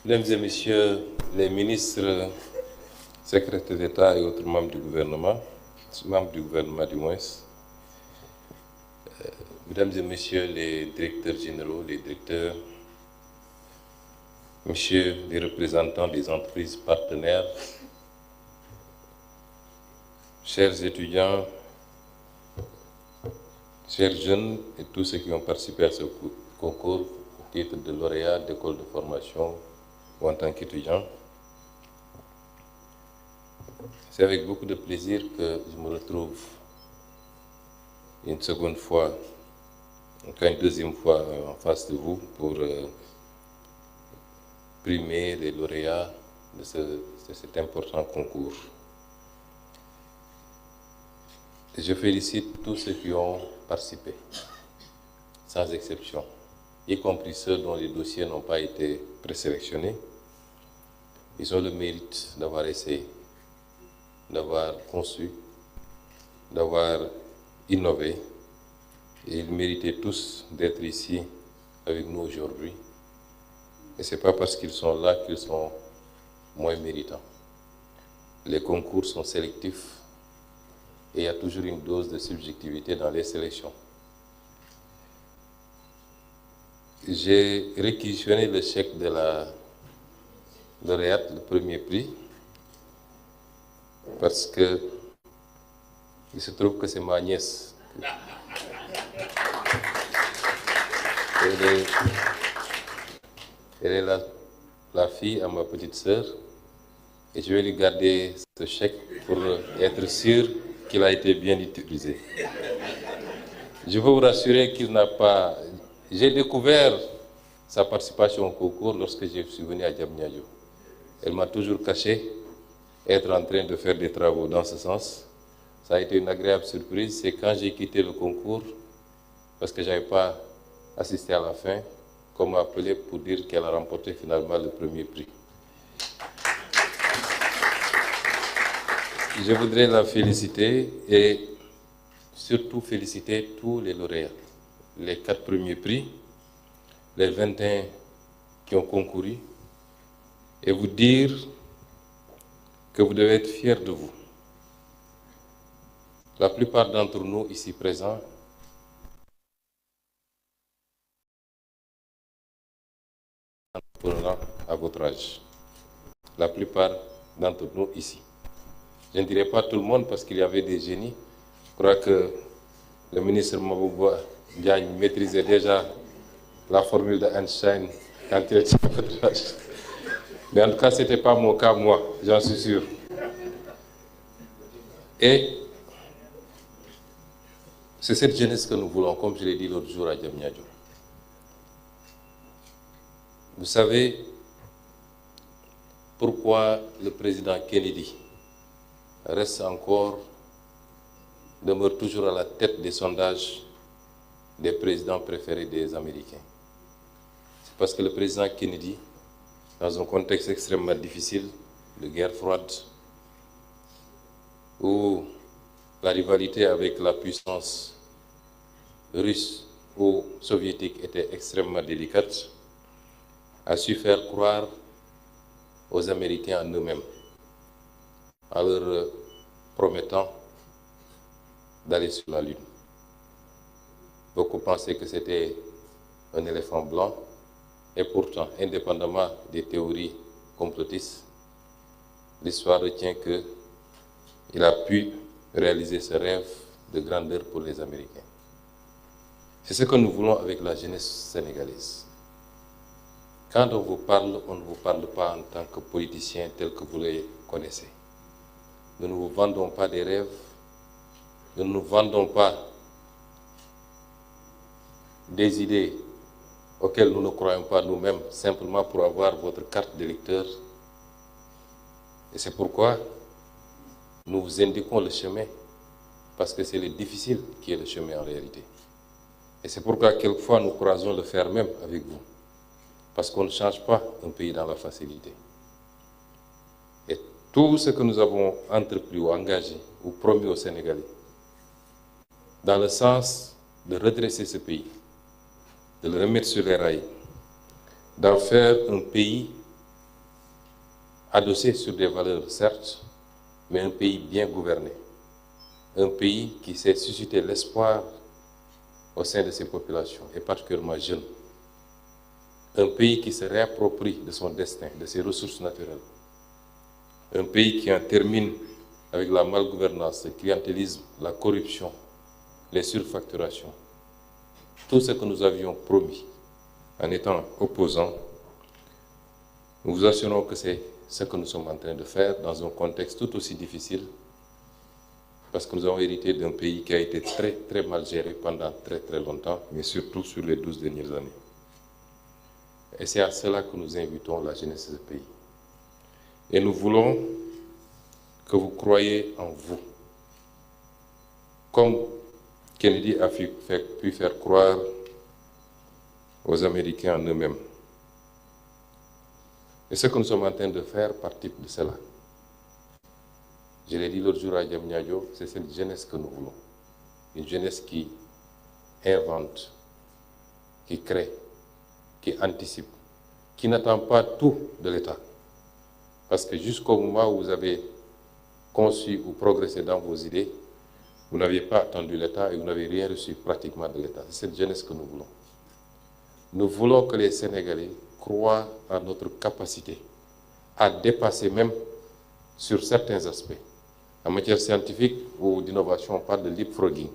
Mesdames et Messieurs les ministres, secrétaires d'État et autres membres du gouvernement du moins, Mesdames et Messieurs les directeurs généraux, les directeurs, Messieurs les représentants des entreprises partenaires, chers étudiants, chers jeunes et tous ceux qui ont participé à ce concours au titre de lauréat d'école de formation ou en tant qu'étudiant, c'est avec beaucoup de plaisir que je me retrouve une seconde fois, encore une deuxième fois en face de vous pour primer les lauréats de cet important concours. Je félicite tous ceux qui ont participé, sans exception, y compris ceux dont les dossiers n'ont pas été présélectionnés. Ils ont le mérite d'avoir essayé, d'avoir conçu, d'avoir innové. Et ils méritaient tous d'être ici avec nous aujourd'hui. Et ce n'est pas parce qu'ils sont là qu'ils sont moins méritants. Les concours sont sélectifs et il y a toujours une dose de subjectivité dans les sélections. J'ai réquisitionné le chèque de la lauréate, le premier prix, parce que il se trouve que c'est ma nièce. Elle est la fille à ma petite sœur et je vais lui garder ce chèque pour être sûr qu'il a été bien utilisé. Je peux vous rassurer qu'il n'a pas... J'ai découvert sa participation au concours lorsque je suis venu à Diamniadio. Elle m'a toujours caché être en train de faire des travaux dans ce sens. Ça a été une agréable surprise. C'est quand j'ai quitté le concours, parce que je n'avais pas assisté à la fin, qu'on m'a appelé pour dire qu'elle a remporté finalement le premier prix. Je voudrais la féliciter et surtout féliciter tous les lauréats, les 4 premiers prix, les 21 qui ont concouru, et vous dire que vous devez être fiers de vous. La plupart d'entre nous ici présents à votre âge. La plupart d'entre nous ici. Je ne dirais pas tout le monde parce qu'il y avait des génies. Je crois que le ministre Mabouba Diagne maîtrisait déjà la formule d'Einstein quand il était à votre âge. Mais en tout cas, ce n'était pas mon cas, moi, j'en suis sûr. Et c'est cette jeunesse que nous voulons, comme je l'ai dit l'autre jour à Diamniadio. Vous savez pourquoi le président Kennedy demeure toujours à la tête des sondages des présidents préférés des Américains? C'est parce que le président Kennedy, dans un contexte extrêmement difficile de guerre froide, où la rivalité avec la puissance russe ou soviétique était extrêmement délicate, a su faire croire aux Américains en eux-mêmes, en leur promettant d'aller sur la Lune. Beaucoup pensaient que c'était un éléphant blanc, et pourtant, indépendamment des théories complotistes, l'histoire retient qu'il a pu réaliser ce rêve de grandeur pour les Américains. C'est ce que nous voulons avec la jeunesse sénégalaise. Quand on vous parle, on ne vous parle pas en tant que politicien tel que vous les connaissez. Nous ne vous vendons pas des rêves, nous ne nous vendons pas des idées auxquelles nous ne croyons pas nous-mêmes, simplement pour avoir votre carte d'électeur. Et c'est pourquoi nous vous indiquons le chemin, parce que c'est le difficile qui est le chemin en réalité. Et c'est pourquoi quelquefois nous croisons le fer même avec vous, parce qu'on ne change pas un pays dans la facilité. Et tout ce que nous avons entrepris ou engagé ou promis aux Sénégalais, dans le sens de redresser ce pays, de le remettre sur les rails, d'en faire un pays adossé sur des valeurs, certes, mais un pays bien gouverné. Un pays qui sait susciter l'espoir au sein de ses populations, et particulièrement jeunes. Un pays qui se réapproprie de son destin, de ses ressources naturelles. Un pays qui en termine avec la malgouvernance, le clientélisme, la corruption, les surfacturations. Tout ce que nous avions promis en étant opposants, nous vous assurons que c'est ce que nous sommes en train de faire dans un contexte tout aussi difficile, parce que nous avons hérité d'un pays qui a été très, très mal géré pendant très, très longtemps, mais surtout sur les 12 dernières années. Et c'est à cela que nous invitons la jeunesse de ce pays. Et nous voulons que vous croyiez en vous. Comme Kennedy a pu faire croire aux Américains en eux-mêmes. Et ce que nous sommes en train de faire participe de cela. Je l'ai dit l'autre jour à Diamniadio, c'est cette jeunesse que nous voulons. Une jeunesse qui invente, qui crée, qui anticipe, qui n'attend pas tout de l'État. Parce que jusqu'au moment où vous avez conçu ou progressé dans vos idées, vous n'aviez pas attendu l'État et vous n'avez rien reçu pratiquement de l'État. C'est cette jeunesse que nous voulons. Nous voulons que les Sénégalais croient en notre capacité à dépasser même sur certains aspects. En matière scientifique ou d'innovation, on parle de leapfrogging.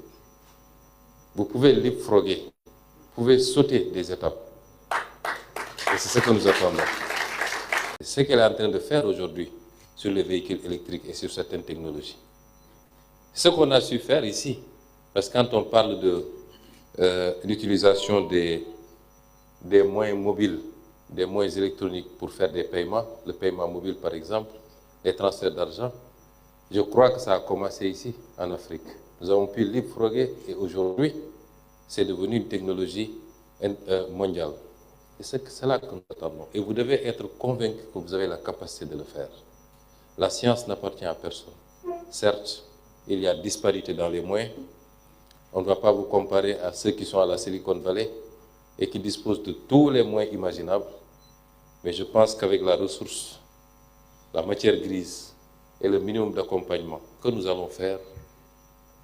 Vous pouvez leapfrogger, vous pouvez sauter des étapes. Et c'est ce que nous attendons. C'est ce qu'elle est en train de faire aujourd'hui sur les véhicules électriques et sur certaines technologies. Ce qu'on a su faire ici, parce que quand on parle de l'utilisation des moyens mobiles, des moyens électroniques pour faire des paiements, le paiement mobile par exemple, les transferts d'argent, je crois que ça a commencé ici, en Afrique. Nous avons pu leapfrogger et aujourd'hui, c'est devenu une technologie mondiale. Et c'est cela que nous attendons. Et vous devez être convaincus que vous avez la capacité de le faire. La science n'appartient à personne. Certes, il y a disparité dans les moyens. On ne va pas vous comparer à ceux qui sont à la Silicon Valley et qui disposent de tous les moyens imaginables. Mais je pense qu'avec la ressource, la matière grise et le minimum d'accompagnement que nous allons faire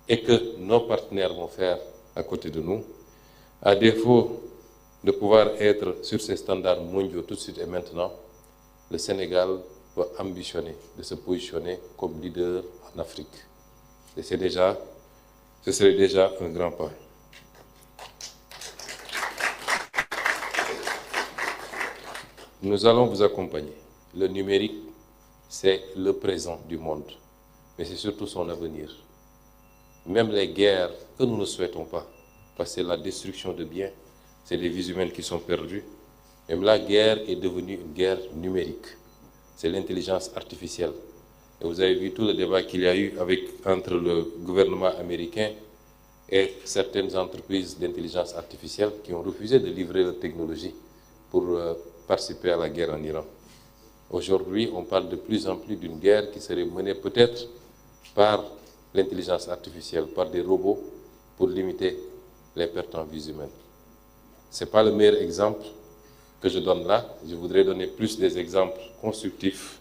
et que nos partenaires vont faire à côté de nous, à défaut de pouvoir être sur ces standards mondiaux tout de suite et maintenant, le Sénégal peut ambitionner de se positionner comme leader en Afrique. Et ce serait déjà un grand pas. Nous allons vous accompagner. Le numérique, c'est le présent du monde, mais c'est surtout son avenir. Même les guerres que nous ne souhaitons pas, parce que c'est la destruction de biens, c'est les vies humaines qui sont perdues. Même la guerre est devenue une guerre numérique. C'est l'intelligence artificielle. Et vous avez vu tout le débat qu'il y a eu entre le gouvernement américain et certaines entreprises d'intelligence artificielle qui ont refusé de livrer leur technologie pour participer à la guerre en Iran. Aujourd'hui, on parle de plus en plus d'une guerre qui serait menée peut-être par l'intelligence artificielle, par des robots, pour limiter les pertes en vies humaines. Ce n'est pas le meilleur exemple que je donne là. Je voudrais donner plus des exemples constructifs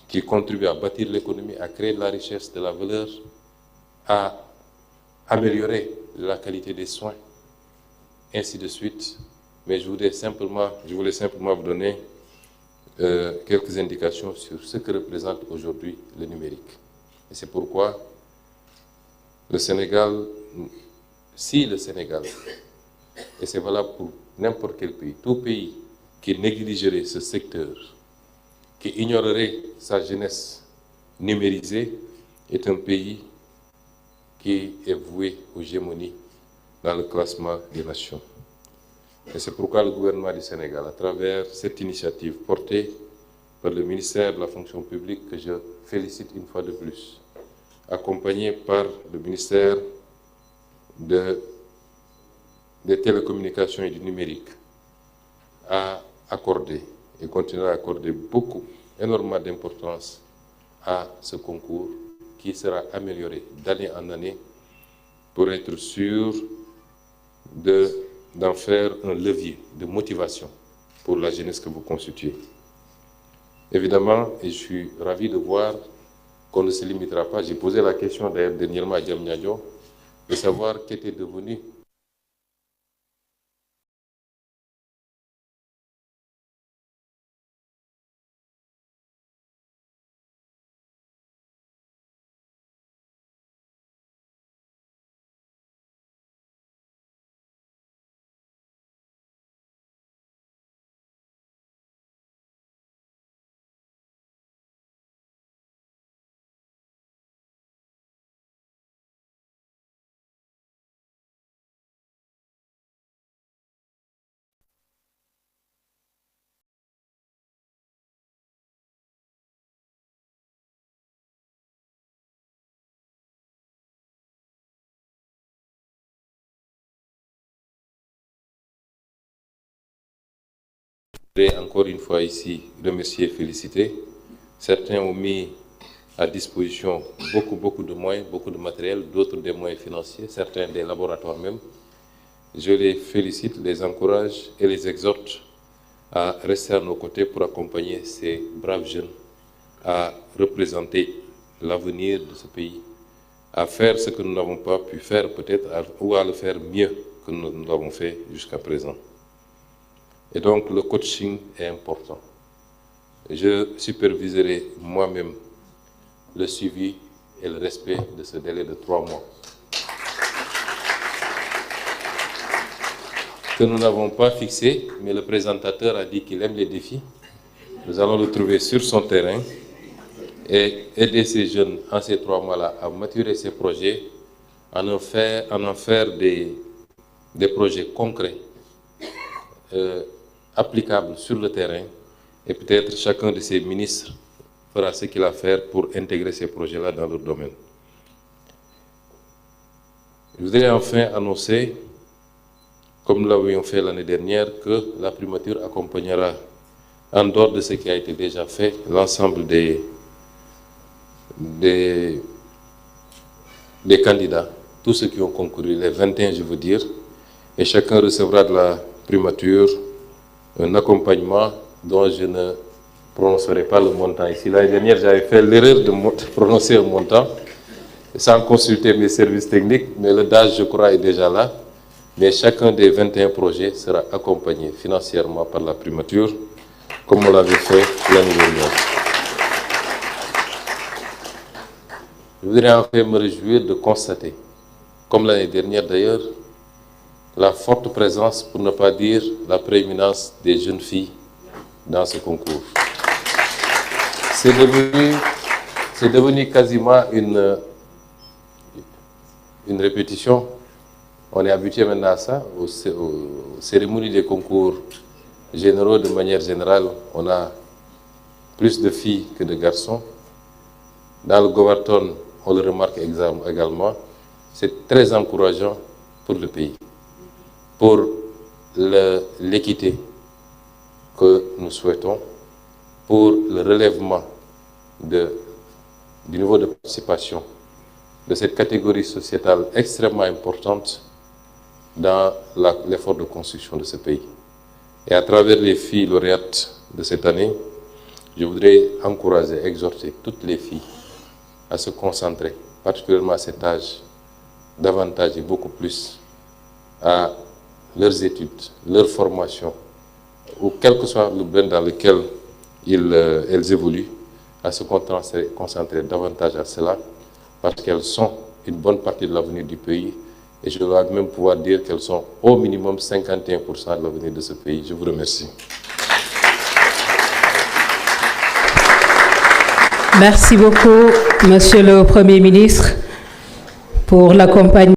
qui contribuent à bâtir l'économie, à créer de la richesse, de la valeur, à améliorer la qualité des soins, ainsi de suite. Mais je voulais simplement vous donner quelques indications sur ce que représente aujourd'hui le numérique. Et c'est pourquoi le Sénégal, si le Sénégal, et c'est valable pour n'importe quel pays, tout pays qui négligerait ce secteur, qui ignorerait sa jeunesse numérisée, est un pays qui est voué aux hégémonies dans le classement des nations. Et c'est pourquoi le gouvernement du Sénégal, à travers cette initiative portée par le ministère de la fonction publique, que je félicite une fois de plus, accompagné par le ministère des télécommunications et du numérique, a accordé et continuera à accorder énormément d'importance à ce concours qui sera amélioré d'année en année pour être sûr d'en faire un levier de motivation pour la jeunesse que vous constituez. Évidemment, et je suis ravi de voir qu'on ne se limitera pas. J'ai posé la question d'ailleurs dernièrement à Diamniadio de savoir qu'était devenu Je voudrais encore une fois ici remercier et féliciter. Certains ont mis à disposition beaucoup de moyens, beaucoup de matériel, d'autres des moyens financiers, certains des laboratoires même. Je les félicite, les encourage et les exhorte à rester à nos côtés pour accompagner ces braves jeunes à représenter l'avenir de ce pays, à faire ce que nous n'avons pas pu faire peut-être, ou à le faire mieux que nous l'avons fait jusqu'à présent. Et donc le coaching est important. Je superviserai moi-même le suivi et le respect de ce délai de 3 mois. Que nous n'avons pas fixé, mais le présentateur a dit qu'il aime les défis. Nous allons le trouver sur son terrain et aider ces jeunes en ces 3 mois-là à maturer ces projets, à en faire des projets concrets, applicables sur le terrain, et peut-être chacun de ces ministres fera ce qu'il a à faire pour intégrer ces projets-là dans leur domaine. Je voudrais enfin annoncer, comme nous l'avions fait l'année dernière, que la primature accompagnera, en dehors de ce qui a été déjà fait, l'ensemble des candidats, tous ceux qui ont concouru, les 21 je veux dire, et chacun recevra de la primature un accompagnement dont je ne prononcerai pas le montant ici. L'année dernière, j'avais fait l'erreur de prononcer un montant sans consulter mes services techniques, mais le DAGE, je crois, est déjà là. Mais chacun des 21 projets sera accompagné financièrement par la primature, comme on l'avait fait l'année dernière. Je voudrais enfin me réjouir de constater, comme l'année dernière d'ailleurs, la forte présence, pour ne pas dire la prééminence des jeunes filles dans ce concours. C'est devenu quasiment une répétition. On est habitué maintenant à ça, aux cérémonies des concours généraux. De manière générale, on a plus de filles que de garçons. Dans le Goverton, on le remarque également. C'est très encourageant pour le pays, pour l'équité que nous souhaitons, pour le relèvement du niveau de participation de cette catégorie sociétale extrêmement importante dans l'effort de construction de ce pays. Et à travers les filles lauréates de cette année, je voudrais encourager, exhorter toutes les filles à se concentrer, particulièrement à cet âge, davantage et beaucoup plus à leurs études, leur formation, ou quel que soit le domaine dans lequel elles évoluent, à se concentrer davantage à cela, parce qu'elles sont une bonne partie de l'avenir du pays, et je dois même pouvoir dire qu'elles sont au minimum 51% de l'avenir de ce pays. Je vous remercie. Merci beaucoup, Monsieur le Premier ministre, pour l'accompagnement.